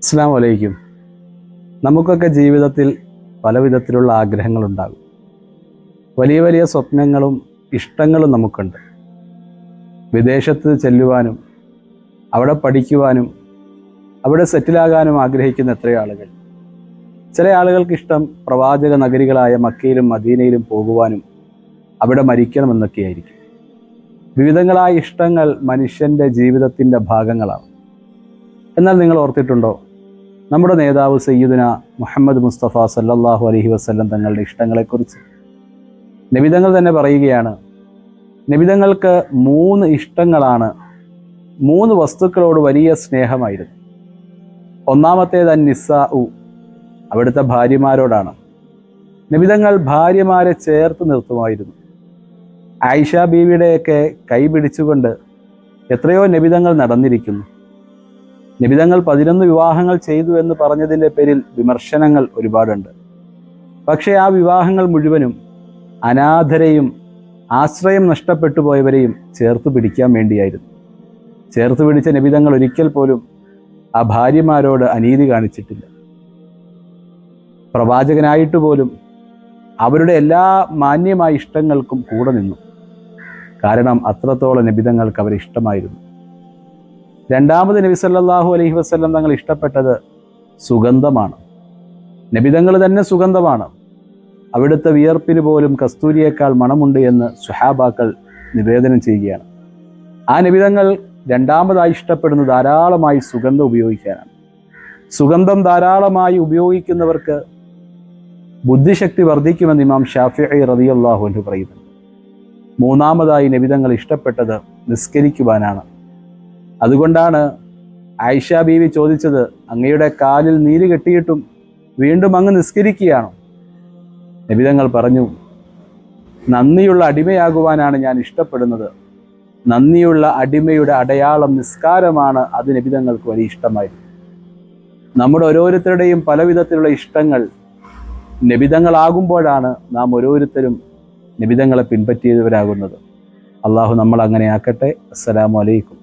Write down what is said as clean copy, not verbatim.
അസ്സലാമു അലൈക്കും. നമുക്കൊക്കെ ജീവിതത്തിൽ പല വിധത്തിലുള്ള ആഗ്രഹങ്ങളുണ്ടാകും. വലിയ വലിയ സ്വപ്നങ്ങളും ഇഷ്ടങ്ങളും നമുക്കുണ്ട്. വിദേശത്ത് ചെല്ലുവാനും അവിടെ പഠിക്കുവാനും അവിടെ സെറ്റിലാകാനും ആഗ്രഹിക്കുന്ന എത്രയോ ആളുകൾ. ചില ആളുകൾക്ക് ഇഷ്ടം പ്രവാചക നഗരികളായ മക്കയിലും മദീനയിലും പോകുവാനും അവിടെ മരിക്കണമെന്നൊക്കെയായിരിക്കും. വിവിധങ്ങളായ ഇഷ്ടങ്ങൾ മനുഷ്യൻ്റെ ജീവിതത്തിൻ്റെ ഭാഗങ്ങളാണ്. എന്നാൽ നിങ്ങൾ ഓർത്തിട്ടുണ്ടോ, നമ്മുടെ നേതാവ് സയ്യിദുന മുഹമ്മദ് മുസ്തഫ സല്ലല്ലാഹു അലൈഹി വസല്ലം തങ്ങളുടെ ഇഷ്ടങ്ങളെക്കുറിച്ച് നബിതങ്ങൾ തന്നെ പറയുകയാണ്. നബിതങ്ങൾക്ക് 3 ഇഷ്ടങ്ങളാണ്. 3 വസ്തുക്കളോട് വലിയ സ്നേഹമായിരുന്നു. ഒന്നാമത്തേത് അന്നിസാഉ, അവിടുത്തെ ഭാര്യമാരോടാണ്. നബിതങ്ങൾ ഭാര്യമാരെ ചേർത്ത് നിർത്തുമായിരുന്നു. ആയിഷ ബീവിയുടെയൊക്കെ കൈ പിടിച്ചുകൊണ്ട് എത്രയോ നബിതങ്ങൾ നടന്നിരിക്കുന്നു. നബിതങ്ങൾ 11 വിവാഹങ്ങൾ ചെയ്തു എന്ന് പറഞ്ഞതിൻ്റെ പേരിൽ വിമർശനങ്ങൾ ഒരുപാടുണ്ട്. പക്ഷേ ആ വിവാഹങ്ങൾ മുഴുവനും അനാഥരെയും ആശ്രയം നഷ്ടപ്പെട്ടു പോയവരെയും ചേർത്ത് പിടിക്കാൻ വേണ്ടിയായിരുന്നു. ചേർത്ത് പിടിച്ച നബിതങ്ങൾ ഒരിക്കൽ പോലും ആ ഭാര്യമാരോട് അനീതി കാണിച്ചിട്ടില്ല. പ്രവാചകനായിട്ട് പോലും അവരുടെ എല്ലാ മാന്യമായ ഇഷ്ടങ്ങൾക്കും കൂടെ നിന്നു. കാരണം അത്രത്തോളം നബിതങ്ങൾക്ക് അവരെ ഇഷ്ടമായിരുന്നു. രണ്ടാമത് നബി സല്ലല്ലാഹു അലൈഹി വസല്ലം തങ്ങൾ ഇഷ്ടപ്പെട്ടത് സുഗന്ധമാണ്. നബിതങ്ങൾ തന്നെ സുഗന്ധമാണ്. അവിടുത്തെ വിയർപ്പിന് പോലും കസ്തൂരിയേക്കാൾ മണമുണ്ട് എന്ന് സുഹാബാക്കൾ നിവേദനം ചെയ്യുകയാണ്. ആ നബിതങ്ങൾ രണ്ടാമതായി ഇഷ്ടപ്പെടുന്നത് ധാരാളമായി സുഗന്ധം ഉപയോഗിക്കാനാണ്. സുഗന്ധം ധാരാളമായി ഉപയോഗിക്കുന്നവർക്ക് ബുദ്ധിശക്തി വർദ്ധിക്കുമെന്ന് ഇമാം ഷാഫിഈ റളിയല്ലാഹു അൻഹു പറയുന്നു. മൂന്നാമതായി നബിതങ്ങൾ ഇഷ്ടപ്പെട്ടത് നിസ്കരിക്കുവാനാണ്. അതുകൊണ്ടാണ് ആയിഷ ബീവി ചോദിച്ചത്, അങ്ങയുടെ കാലിൽ നീര് കെട്ടിയിട്ടും വീണ്ടും അങ്ങ് നിസ്കരിക്കുകയാണോ? നബിതങ്ങൾ പറഞ്ഞു, നന്ദിയുള്ള അടിമയാകുവാനാണ് ഞാൻ ഇഷ്ടപ്പെടുന്നത്. നന്ദിയുള്ള അടിമയുടെ അടയാളം നിസ്കാരമാണ്. അത് നബിതങ്ങൾക്ക് വലിയ ഇഷ്ടമായിരുന്നു. നമ്മുടെ ഓരോരുത്തരുടെയും പല വിധത്തിലുള്ള ഇഷ്ടങ്ങൾ നബിതങ്ങളാകുമ്പോഴാണ് നാം ഓരോരുത്തരും നബിതങ്ങളെ പിൻപറ്റിയവരാകുന്നത്. അള്ളാഹു നമ്മൾ അങ്ങനെ ആക്കട്ടെ. അസ്സലാമു അലൈക്കും.